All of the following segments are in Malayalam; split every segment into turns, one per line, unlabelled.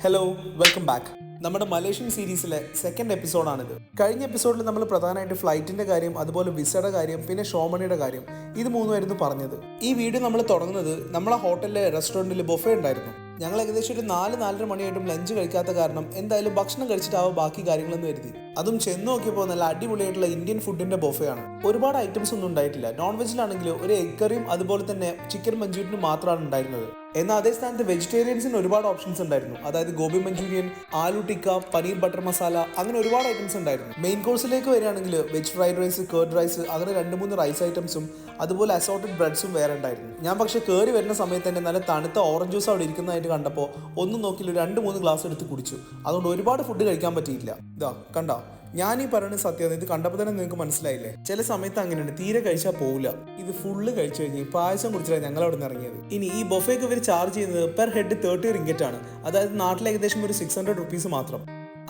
Hello, welcome back. നമ്മുടെ മലേഷ്യൻ സീരീസിലെ സെക്കൻഡ് എപ്പിസോഡാണിത്. കഴിഞ്ഞ എപ്പിസോഡിൽ നമ്മൾ പ്രധാനമായിട്ട് ഫ്ലൈറ്റിന്റെ കാര്യം, അതുപോലെ വിസയുടെ കാര്യം, പിന്നെ ഷോമണിയുടെ കാര്യം, ഇത് മൂന്നുമായിരുന്നു പറഞ്ഞത്. ഈ വീഡിയോ നമ്മൾ തുടങ്ങുന്നത് നമ്മളെ ഹോട്ടലിലെ റെസ്റ്റോറൻറ്റിൽ ബൊഫേ ഉണ്ടായിരുന്നു. ഞങ്ങൾ ഏകദേശം ഒരു 4-4:30 മണിയായിട്ടും ലഞ്ച് കഴിക്കാത്ത കാരണം എന്തായാലും ഭക്ഷണം കഴിച്ചിട്ടാവും ബാക്കി കാര്യങ്ങളെന്ന് കരുതി. അതും ചെന്ന് നോക്കിയപ്പോൾ നല്ല അടിപൊളിയായിട്ടുള്ള ഇന്ത്യൻ ഫുഡിന്റെ ബൊഫയാണ്. ഒരുപാട് ഐറ്റംസ് ഒന്നും ഉണ്ടായിട്ടില്ല. നോൺ വെജിലാണെങ്കിൽ ഒരു എഗ് കറിയും അതുപോലെ തന്നെ ചിക്കൻ മഞ്ചൂരിയനും മാത്രമാണ് ഉണ്ടായിരുന്നത്. എന്നാൽ അതേ സ്ഥാനത്ത് വെജിറ്റേറിയൻസിന് ഒരുപാട് ഓപ്ഷൻസ് ഉണ്ടായിരുന്നു. അതായത് ഗോബി മഞ്ചൂരിയൻ, ആലു ടിക്ക, പനീർ ബട്ടർ മസാല, അങ്ങനെ ഒരുപാട് ഐറ്റംസ് ഉണ്ടായിരുന്നു. മെയിൻ കോഴ്സിലേക്ക് വരികയാണെങ്കിൽ veg fried rice, curd rice, അങ്ങനെ 2-3 റൈസ് ഐറ്റംസും അതുപോലെ അസോർട്ടഡ് ബ്രെഡ്സും വേറെ ഉണ്ടായിരുന്നു. ഞാൻ പക്ഷേ കയറി വരുന്ന സമയത്ത് തന്നെ നല്ല തണുത്ത ഓറഞ്ച് ജ്യൂസ് അവിടെ ഇരിക്കുന്നതായിട്ട് കണ്ടപ്പോൾ ഒന്നും നോക്കിയില്ല, 2-3 ഗ്ലാസ് എടുത്ത് കുടിച്ചു. അതുകൊണ്ട് ഒരുപാട് ഫുഡ് കഴിക്കാൻ പറ്റിയില്ല. ഇതാ കണ്ടോ, ഞാൻ ഈ പറയുന്ന സത്യം ഇത് കണ്ടപ്പോൾ തന്നെ നിങ്ങൾക്ക് മനസ്സിലായില്ലേ? ചില സമയത്ത് അങ്ങനെയുണ്ട്, തീരെ കഴിച്ചാൽ പോകില്ല. ഇത് ഫുള്ള് കഴിച്ചു കഴിഞ്ഞ് പായസം കുടിച്ചിട്ടാണ് ഞങ്ങൾ അവിടെ നിന്ന് ഇറങ്ങിയത്. ഇനി ഈ ബൊഫേക്ക് ഇവർ ചാർജ് ചെയ്യുന്നത് പെർ ഹെഡ് 30 റിങ്കറ്റ് ആണ്. അതായത് നാട്ടിൽ ഏകദേശം ഒരു 600 റുപ്പീസ് മാത്രം.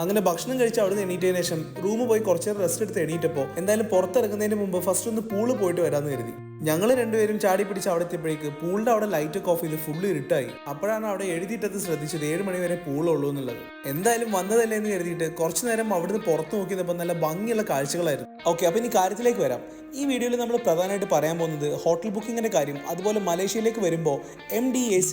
അങ്ങനെ ഭക്ഷണം കഴിച്ച് അവിടെ നിന്ന് എണീറ്റതിന് ശേഷം റൂമിൽ പോയി കുറച്ച് നേരം റെസ്റ്റ് എടുത്ത് എണീറ്റപ്പോൾ എന്തായാലും പുറത്തിറങ്ങുന്നതിന് മുമ്പ് ഫസ്റ്റ് ഒന്ന് പൂള് പോയിട്ട് വരാമെന്ന് കരുതി. ഞങ്ങൾ രണ്ടുപേരും ചാടി പിടിച്ച് അവിടെ എത്തിയപ്പോഴേക്ക് പൂളിന്റെ അവിടെ ലൈറ്റ് ഒക്കെ ഓഫ് ചെയ്ത് ഫുള്ള് ഇരുട്ടായി. അപ്പോഴാണ് അവിടെ എഴുതിയിട്ടത് ശ്രദ്ധിച്ചത് 7 മണി വരെ പൂളുള്ളൂ എന്നുള്ളത്. എന്തായാലും വന്നതല്ലേ എന്ന് കരുതിയിട്ട് കുറച്ചു നേരം അവിടുന്ന് പുറത്ത് നോക്കിയപ്പോൾ നല്ല ഭംഗിയുള്ള കാഴ്ചകളായിരുന്നു. ഓക്കെ, അപ്പോൾ ഇനി കാര്യത്തിലേക്ക് വരാം. ഈ വീഡിയോയിൽ നമ്മൾ പ്രധാനമായിട്ട് പറയാൻ പോകുന്നത് ഹോട്ടൽ ബുക്കിങ്ങിന്റെ കാര്യം, അതുപോലെ മലേഷ്യയിലേക്ക് വരുമ്പോൾ MDAC,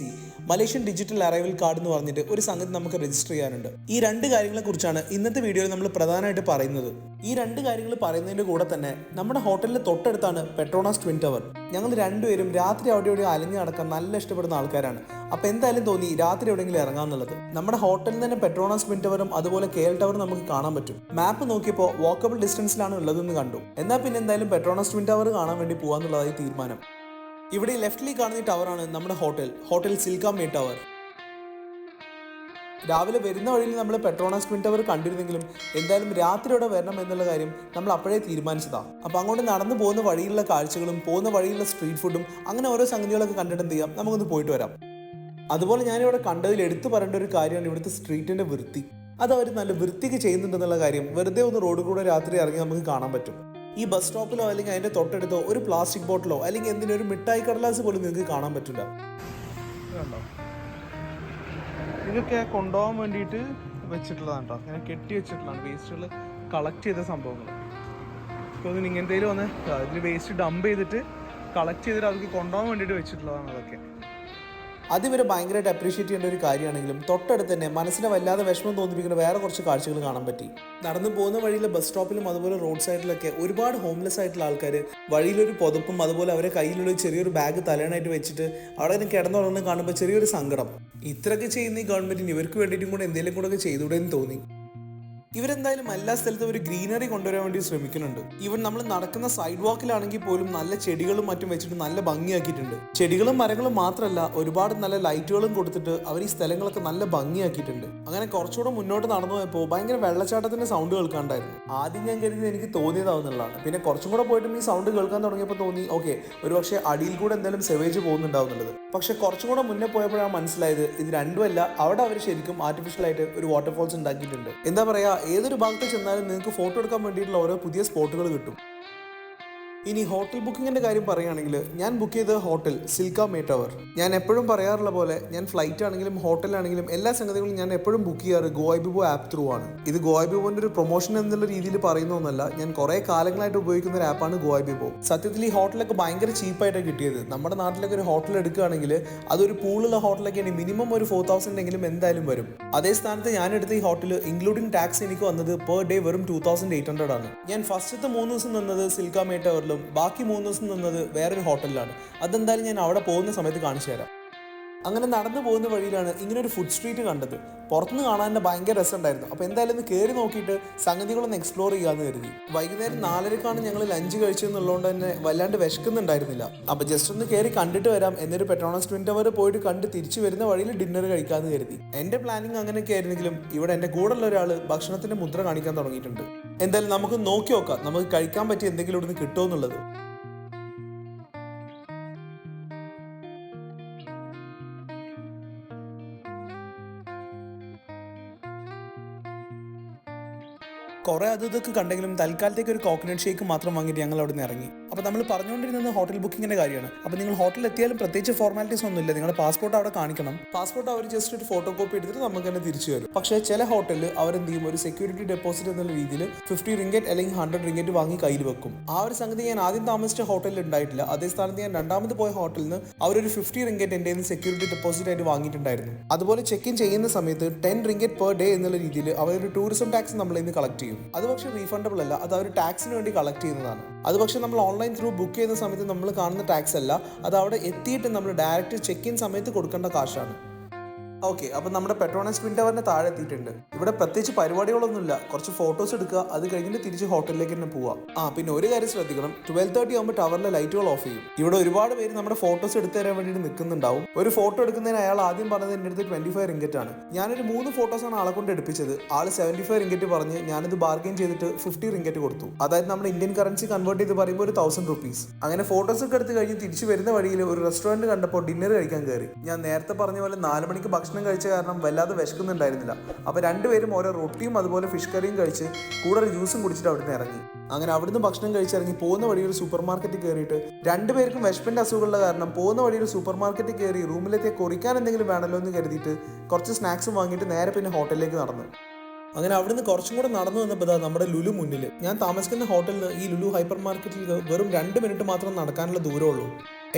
Malaysian digital arrival card എന്ന് പറഞ്ഞിട്ട് ഒരു സംഗതി നമുക്ക് രജിസ്റ്റർ ചെയ്യാനുണ്ട്. ഈ 2 കാര്യങ്ങളെ കുറിച്ചാണ് ഇന്നത്തെ വീഡിയോയിൽ നമ്മൾ പ്രധാനമായിട്ട് പറയുന്നത്. ഈ 2 കാര്യങ്ങൾ പറയുന്നതിന്റെ കൂടെ തന്നെ നമ്മുടെ ഹോട്ടലിന്റെ തൊട്ടടുത്താണ് പെട്രോണാസ് ട്വിൻ ടവർ. ഞങ്ങൾ രണ്ടുപേരും രാത്രി അവിടെ അലഞ്ഞു നടക്കാൻ നല്ല ഇഷ്ടപ്പെടുന്ന ആൾക്കാരാണ്. അപ്പൊ എന്തായാലും തോന്നി രാത്രി എവിടെയെങ്കിലും ഇറങ്ങാന്നുള്ളത്. നമ്മുടെ ഹോട്ടലിൽ തന്നെ പെട്രോണാസ് ട്വിൻ ടവറും അതുപോലെ KL ടവറും നമുക്ക് കാണാൻ പറ്റും. മാപ്പ് നോക്കിയപ്പോൾ വാക്കബിൾ ഡിസ്റ്റൻസിലാണ് ഉള്ളതെന്ന് കണ്ടു. എന്നാൽ പിന്നെ എന്തായാലും പെട്രോണാസ് ട്വിൻ ടവർ കാണാൻ വേണ്ടി പോകാന്നുള്ളതായി തീരുമാനം. ഇവിടെ ലെഫ്റ്റിൽ കാണുന്ന ടവറാണ് നമ്മുടെ ഹോട്ടൽ സിൽക്ക മേ ടവർ. രാവിലെ വരുന്ന വഴിയിൽ നമ്മൾ പെട്രോണാസ് ട്വിൻ ടവർ കണ്ടിരുന്നെങ്കിലും എന്തായാലും രാത്രിയോടെ വരണം എന്നുള്ള കാര്യം നമ്മൾ അപ്പോഴേ തീരുമാനിച്ചതാണ്. അപ്പോൾ അങ്ങോട്ട് നടന്നു പോകുന്ന വഴിയിലുള്ള കാഴ്ചകളും പോകുന്ന വഴിയിലുള്ള സ്ട്രീറ്റ് ഫുഡും അങ്ങനെ ഓരോ സംഗതികളൊക്കെ കണ്ടിട്ട് എന്ത് ചെയ്യാം, നമുക്കൊന്ന് പോയിട്ട് വരാം. അതുപോലെ ഞാനിവിടെ കണ്ടതിൽ എടുത്തു പറയേണ്ട ഒരു കാര്യമാണ് ഇവിടുത്തെ സ്ട്രീറ്റിൻ്റെ വൃത്തി. അത് അവർ നല്ല വൃത്തിക്ക് ചെയ്യുന്നുണ്ടെന്നുള്ള കാര്യം വെറുതെ ഒന്ന് റോഡിൽ കൂടെ രാത്രി ഇറങ്ങി നമുക്ക് കാണാൻ പറ്റും. ഈ ബസ് സ്റ്റോപ്പിലോ അല്ലെങ്കിൽ അതിൻ്റെ തൊട്ടടുത്തോ ഒരു പ്ലാസ്റ്റിക് ബോട്ടിലോ അല്ലെങ്കിൽ എന്തിനും ഒരു മിഠായി കടലാസ് പോലും നിങ്ങൾക്ക് കാണാൻ പറ്റില്ല. ഇതൊക്കെ കൊണ്ടുപോകാൻ വേണ്ടിയിട്ട് വെച്ചിട്ടുള്ളതാണ് കേട്ടോ. അങ്ങനെ കെട്ടി വെച്ചിട്ടുള്ളതാണ് വേസ്റ്റുകൾ കളക്ട് ചെയ്ത സംഭവങ്ങൾ. ഇപ്പോൾ അതിന് ഇങ്ങനത്തേലും വന്ന് ഇതിൽ വേസ്റ്റ് ഡംപ് ചെയ്തിട്ട് കളക്ട് ചെയ്തിട്ട് അവർക്ക് കൊണ്ടുപോകാൻ വേണ്ടിയിട്ട് വെച്ചിട്ടുള്ളതാണ് അതൊക്കെ. അതിവരെ ഭയങ്കരമായിട്ട് അപ്രീഷിയേറ്റ് ചെയ്യേണ്ട ഒരു കാര്യമാണെങ്കിലും തൊട്ടടുത്ത് തന്നെ മനസ്സിനെ വല്ലാതെ വിഷമം തോന്നിപ്പിക്കുന്ന വേറെ കുറച്ച് കാഴ്ചകൾ കാണാൻ പറ്റി. നടന്നു പോകുന്ന വഴിയിലെ ബസ് സ്റ്റോപ്പിലും അതുപോലെ റോഡ് സൈഡിലൊക്കെ ഒരുപാട് ഹോംലെസ് ആയിട്ടുള്ള ആൾക്കാർ വഴിയിലൊരു പുതപ്പും അതുപോലെ അവരെ കയ്യിലുള്ള ചെറിയൊരു ബാഗ് തലേണായിട്ട് വെച്ചിട്ട് അവിടെ കിടന്നുറങ്ങുന്നത് കാണുമ്പോൾ ചെറിയൊരു സങ്കടം. ഇത്രയൊക്കെ ചെയ്യുന്ന ഈ ഗവൺമെന്റിന് ഇവർക്ക് വേണ്ടിയിട്ടും കൂടെ എന്തെങ്കിലും കൂടെ ഒക്കെ ചെയ്തുകൂടെയെന്ന് തോന്നി. ഇവരെന്തായാലും എല്ലാ സ്ഥലത്തും ഒരു ഗ്രീനറി കൊണ്ടുവരാൻ വേണ്ടി ശ്രമിക്കുന്നുണ്ട്. ഈവൻ നമ്മൾ നടക്കുന്ന സൈഡ് വാക്കിലാണെങ്കിൽ പോലും നല്ല ചെടികളും മറ്റും വെച്ചിട്ട് നല്ല ഭംഗിയാക്കിയിട്ടുണ്ട്. ചെടികളും മരങ്ങളും മാത്രമല്ല, ഒരുപാട് നല്ല ലൈറ്റുകളും കൊടുത്തിട്ട് അവർ ഈ സ്ഥലങ്ങളൊക്കെ നല്ല ഭംഗിയാക്കിയിട്ടുണ്ട്. അങ്ങനെ കുറച്ചുകൂടെ മുന്നോട്ട് നടന്നു പോയപ്പോൾ ഭയങ്കര വെള്ളച്ചാട്ടത്തിന്റെ സൗണ്ട് കേൾക്കാണ്ടായിരുന്നു. ആദ്യം ഞാൻ കരുതി എനിക്ക് തോന്നിയതാവുന്നുള്ളതാണ്. പിന്നെ കുറച്ചും കൂടെ പോയിട്ടും ഈ സൗണ്ട് കേൾക്കാൻ തുടങ്ങിയപ്പോൾ തോന്നി ഓക്കെ, ഒരുപക്ഷെ അടിയിൽ കൂടെ എന്തായാലും സെവേജ് പോകുന്നുണ്ടാവുന്നുള്ളത്. പക്ഷെ കുറച്ചും കൂടെ മുന്നേ പോയപ്പോഴാണ് മനസ്സിലായത് ഇത് രണ്ടുമല്ല, അവിടെ അവർ ശരിക്കും ആർട്ടിഫിഷ്യലായിട്ട് ഒരു വാട്ടർഫോൾസ് ഉണ്ടാക്കിയിട്ടുണ്ട്. എന്താ പറയാ, ഏതൊരു ഭാഗത്ത് ചെന്നാലും നിങ്ങൾക്ക് ഫോട്ടോ എടുക്കാൻ വേണ്ടിയിട്ടുള്ള ഓരോ പുതിയ സ്പോട്ടുകൾ കിട്ടും. ഇനി ഹോട്ടൽ ബുക്കിങ്ങിന്റെ കാര്യം പറയുകയാണെങ്കിൽ ഞാൻ ബുക്ക് ചെയ്ത ഹോട്ടൽ സിൽക്ക മേ ടവർ. ഞാൻ എപ്പോഴും പറയാറുള്ള പോലെ ഞാൻ ഫ്ലൈറ്റ് ആണെങ്കിലും ഹോട്ടലാണെങ്കിലും എല്ലാ സംഗതികളും ഞാൻ എപ്പോഴും ബുക്ക് ചെയ്യാറ് ഗോഐബിബോ ആപ്പ് ത്രൂ ആണ്. ഇത് ഗോഐബിബോന്റെ ഒരു പ്രൊമോഷൻ എന്നുള്ള രീതിയിൽ പറയുന്ന ഒന്നല്ല, ഞാൻ കുറെ കാലങ്ങളായിട്ട് ഉപയോഗിക്കുന്ന ഒരു ആപ്പാണ് ഗോഐബിബോ. സത്യത്തിൽ ഈ ഹോട്ടലൊക്കെ ഭയങ്കര ചീപ്പായിട്ടാണ് കിട്ടിയത്. നമ്മുടെ നാട്ടിലൊക്കെ ഒരു ഹോട്ടൽ എടുക്കുകയാണെങ്കിൽ അതൊരു പൂളുള്ള ഹോട്ടലൊക്കെ മിനിമം ഒരു 4000 എങ്കിലും എന്തായാലും വരും. അതേ സ്ഥാനത്ത് ഞാൻ എടുത്ത ഈ ഹോട്ടൽ ഇൻക്ലൂഡിംഗ് ടാക്സ് എനിക്ക് വന്നത് പെർ ഡേ വെറും 2800 ആണ്. ഞാൻ ഫസ്റ്റത്തെ 3 ദിവസം നിന്നത് സിൽക്ക മേ ടവർ, ബാക്കി 3 ദിവസം നിന്നത് വേറൊരു ഹോട്ടലിലാണ്. അതെന്തായാലും ഞാൻ അവിടെ പോകുന്ന സമയത്ത് കാണിച്ചു തരാം. അങ്ങനെ നടന്നു പോകുന്ന വഴിയിലാണ് ഇങ്ങനെ ഒരു ഫുഡ് സ്ട്രീറ്റ് കണ്ടത്. പുറത്തുനിന്ന് കാണാൻ തന്നെ ഭയങ്കര രസമുണ്ടായിരുന്നു. അപ്പോൾ എന്തായാലും ഒന്ന് കയറി നോക്കിയിട്ട് സംഗതികളൊന്ന് എക്സ്പ്ലോർ ചെയ്യാമെന്ന് കരുതി. വൈകുന്നേരം 4:30 ഞങ്ങൾ ലഞ്ച് കഴിച്ചെന്നുള്ളതുകൊണ്ട് തന്നെ വല്ലാണ്ട് വിശക്കുന്നുണ്ടായിരുന്നില്ല. അപ്പോൾ ജസ്റ്റ് ഒന്ന് കയറി കണ്ടിട്ട് വരാം, എന്നൊരു പെട്രോണാസ് ട്വിൻ ടവർ പോയിട്ട് കണ്ട് തിരിച്ചു വരുന്ന വഴിയിൽ ഡിന്നർ കഴിക്കാമെന്ന് കരുതി. എൻ്റെ പ്ലാനിങ് അങ്ങനെയൊക്കെ ആയിരുന്നെങ്കിലും ഇവിടെ എൻ്റെ കൂടെയുള്ള ഒരാൾ ഭക്ഷണത്തിൻ്റെ മുദ്ര കാണിക്കാൻ തുടങ്ങിയിട്ടുണ്ട്. എന്തായാലും നമുക്ക് നോക്കി നോക്കാം നമുക്ക് കഴിക്കാൻ പറ്റിയ എന്തെങ്കിലും ഇവിടുന്ന് കിട്ടുമോ എന്നുള്ളത്. കുറെ അത് ഇതൊക്കെ കണ്ടെങ്കിലും തൽക്കാലത്തേക്ക് ഒരു കോക്കനട്ട് ഷേക്ക് മാത്രം വാങ്ങിയിട്ട് ഞങ്ങൾ അവിടെ നിന്ന് ഇറങ്ങി.
അപ്പോൾ നമ്മൾ പറഞ്ഞുകൊണ്ടിരുന്നത് ഹോട്ടൽ ബുക്കിങ്ങിൻ്റെ കാര്യമാണ്. അപ്പോൾ നിങ്ങൾ ഹോട്ടലിൽ എത്തിയാലും പ്രത്യേകിച്ച് ഫോർമാലിറ്റീസ് ഒന്നുമില്ല. നിങ്ങളുടെ പാസ്പോർട്ട് അവിടെ കാണിക്കണം. പാസ്പോർട്ട് അവർ ജസ്റ്റ് ഒരു ഫോട്ടോ കോപ്പി എടുത്തിട്ട് നമുക്ക് തന്നെ തിരിച്ചു തരും. പക്ഷേ ചില ഹോട്ടലിൽ അവരെന്ത് ചെയ്യും, ഒരു സെക്യൂരിറ്റി ഡെപ്പോസിറ്റ് എന്നുള്ള രീതിയിൽ 50 റിംഗറ്റ് അല്ലെങ്കിൽ 100 റിംഗറ്റ് വാങ്ങി കയ്യിൽ വെക്കും. ആ ഒരു സംഗതി ഞാൻ ആദ്യം താമസിച്ച ഹോട്ടലിൽ ഉണ്ടായിട്ടില്ല. അതേ സ്ഥാനത്ത് ഞാൻ രണ്ടാമത് പോയ ഹോട്ടലിൽ നിന്ന് അവരൊരു 50 റിംഗറ്റ് എൻ്റെ സെക്യൂരിറ്റി ഡെപ്പോസിറ്റ് ആയിട്ട് വാങ്ങിയിട്ടുണ്ടായിരുന്നു. അതുപോലെ ചെക്ക് ഇൻ ചെയ്യുന്ന സമയത്ത് 10 റിംഗറ്റ് പെർ ഡേ എന്നുള്ള രീതിയിൽ അവരൊരു ടൂറിസം ടാക്സ് നമ്മളിൽ നിന്ന് കളക്ട് ചെയ്യും. അത് പക്ഷേ റീഫണ്ടബിൾ അല്ല, അത് അവർ ടാക്സിന് വേണ്ടി കളക്ട് ചെയ്യുന്നതാണ്. അത് പക്ഷേ നമ്മൾ ഓൺലൈൻ ത്രൂ ബുക്ക് ചെയ്യുന്ന സമയത്ത് നമ്മൾ കാണുന്ന ടാക്സ് അല്ല, അത് അവിടെ എത്തിയിട്ട് നമ്മൾ ഡയറക്റ്റ് ചെക്ക് ഇൻ സമയത്ത് കൊടുക്കേണ്ട കാശാണ്. ഓക്കെ, അപ്പം നമ്മുടെ പെട്രോണസ് ട്വിൻ ടവറിന്റെ താഴെ എത്തിയിട്ടുണ്ട്. ഇവിടെ പ്രത്യേകിച്ച് പരിപാടികളൊന്നുമില്ല, കുറച്ച് ഫോട്ടോസ് എടുക്കുക, അത് കഴിഞ്ഞിട്ട് തിരിച്ച് ഹോട്ടലിലേക്ക് തന്നെ പോവാം. പിന്നെ ഒരു കാര്യം ശ്രദ്ധിക്കണം, 12:30 ആകുമ്പോൾ ടവറിലെ ലൈറ്റുകൾ ഓഫ് ചെയ്യും. ഇവിടെ ഒരുപാട് പേര് നമ്മുടെ ഫോട്ടോസ് എടുത്തു തരാൻ വേണ്ടിയിട്ട് നിൽക്കുന്നുണ്ടാവും. ഒരു ഫോട്ടോ എടുക്കുന്നതിന് അയാൾ ആദ്യം പറഞ്ഞത് എൻ്റെ അടുത്ത് 25 റിംഗറ്റ് ആണ്. ഞാനൊരു 3 ഫോട്ടോസാണ് ആളെ കൊണ്ട് എടുപ്പിച്ചത്. ആള് 75 റിംഗറ്റ് പറഞ്ഞ് ഞാനിത് ബാർഗെയിൻ ചെയ്തിട്ട് 50 റിംഗറ്റ് കൊടുത്തു. അതായത് നമ്മുടെ ഇന്ത്യൻ കറൻസി കൺവേർട്ട് ചെയ്ത് പറയുമ്പോൾ ഒരു 1000 റുപ്പീസ്. അങ്ങനെ ഫോട്ടോസ് ഒക്കെ എടുത്ത് കഴിഞ്ഞ് തിരിച്ചു വരുന്ന വഴിയിൽ ഒരു റെസ്റ്റോറന്റ് കണ്ടപ്പോൾ ഡിന്നർ കഴിക്കാൻ കയറി. ഞാൻ നേരത്തെ പറഞ്ഞ പോലെ 4 മണിക്ക് ഭക്ഷണം കഴിച്ച കാരണം വല്ലാതെ വിശക്കുന്നുണ്ടായിരുന്നില്ല. അപ്പോൾ രണ്ടുപേരും ഓരോ റൊട്ടിയും അതുപോലെ ഫിഷ് കറിയും കഴിച്ച് കൂടെ ഒരു ജ്യൂസും കുടിച്ചിട്ട് അവിടുന്ന് ഇറങ്ങി. അങ്ങനെ അവിടുന്ന് ഭക്ഷണം കഴിച്ചിറങ്ങി പോകുന്ന വഴി ഒരു സൂപ്പർ മാർക്കറ്റിൽ കയറിയിട്ട് രണ്ടുപേർക്കും വിശപ്പിന്റെ അസുഖമുള്ള കാരണം പോകുന്ന വഴി ഒരു സൂപ്പർ മാർക്കറ്റിൽ കയറി റൂമിലെത്തി കുറിക്കാൻ എന്തെങ്കിലും വേണമല്ലോ എന്ന് കരുതിയിട്ട് കുറച്ച് സ്നാക്സും വാങ്ങിയിട്ട് നേരെ പിന്നെ ഹോട്ടലിലേക്ക് നടന്നു. അങ്ങനെ അവിടുന്ന് കുറച്ചും കൂടെ നടന്നു വന്നപ്പോൾ നമ്മുടെ ലുലു മുന്നിൽ. ഞാൻ താമസിക്കുന്ന ഹോട്ടലിൽ ഈ ലുലു ഹൈപ്പർ മാർക്കറ്റിൽ വെറും 2 മിനിറ്റ് മാത്രം നടക്കാനുള്ള ദൂരമുള്ളൂ.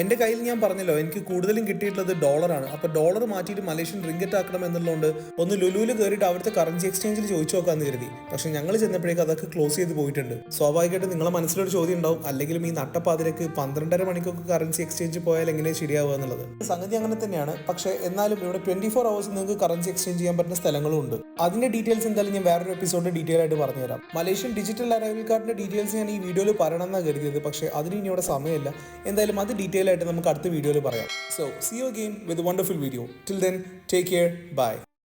എൻ്റെ കയ്യിൽ ഞാൻ പറഞ്ഞല്ലോ എനിക്ക് കൂടുതലും കിട്ടിയിട്ടുള്ളത് ഡോളറാണ്. അപ്പോൾ ഡോളർ മാറ്റിയിട്ട് മലേഷ്യൻ റിംഗറ്റ് ആക്കണം എന്നുള്ളതുകൊണ്ട് ഒന്ന് ലുലുവിൽ കയറിയിട്ട് അവിടുത്തെ കറൻസി എക്സ്ചേഞ്ചിൽ ചോദിച്ചു നോക്കാമെന്ന് കരുതി. പക്ഷെ ഞങ്ങൾ ചെന്നപ്പോഴേക്കും അതൊക്കെ ക്ലോസ് ചെയ്ത് പോയിട്ടുണ്ട്. സ്വാഭാവികമായിട്ട് നിങ്ങളെ മനസ്സിലൊരു ചോദ്യം ഉണ്ടാവും, അല്ലെങ്കിലും ഈ നട്ടപ്പാതിരക്ക് 12:30 മണിക്കൊക്കെ കറൻസി എക്സ്ചേഞ്ച് പോയാൽ എങ്ങനെ ശരിയാവുക എന്നുള്ളത്. സംഗതി അങ്ങനെ തന്നെയാണ്. പക്ഷേ എന്നാലും ഇവിടെ 24 hours നിങ്ങൾക്ക് കറൻസി എക്സ്ചേഞ്ച് ചെയ്യാൻ പറ്റുന്ന സ്ഥലങ്ങളും ഉണ്ട്. അതിന്റെ ഡീറ്റെയിൽസ് എന്തായാലും ഞാൻ വേറൊരു എപ്പിസോഡിൽ ഡീറ്റെയിൽ ആയിട്ട് പറഞ്ഞുതരാം. മലേഷ്യൻ ഡിജിറ്റൽ അറൈവൽ കാർഡിന്റെ ഡീറ്റെയിൽസ് ഞാൻ ഈ വീഡിയോയിൽ പറയണമെന്നാണ് കരുതിയത്. പക്ഷേ അതിന് ഇനി ഇവിടെ സമയമില്ല. എന്തായാലും അത് ഡീറ്റെയിൽ ആയിട്ട് നമുക്ക് അടുത്ത വീഡിയോയിൽ പറയാം. So see you again with wonderful video. Till then take care, by.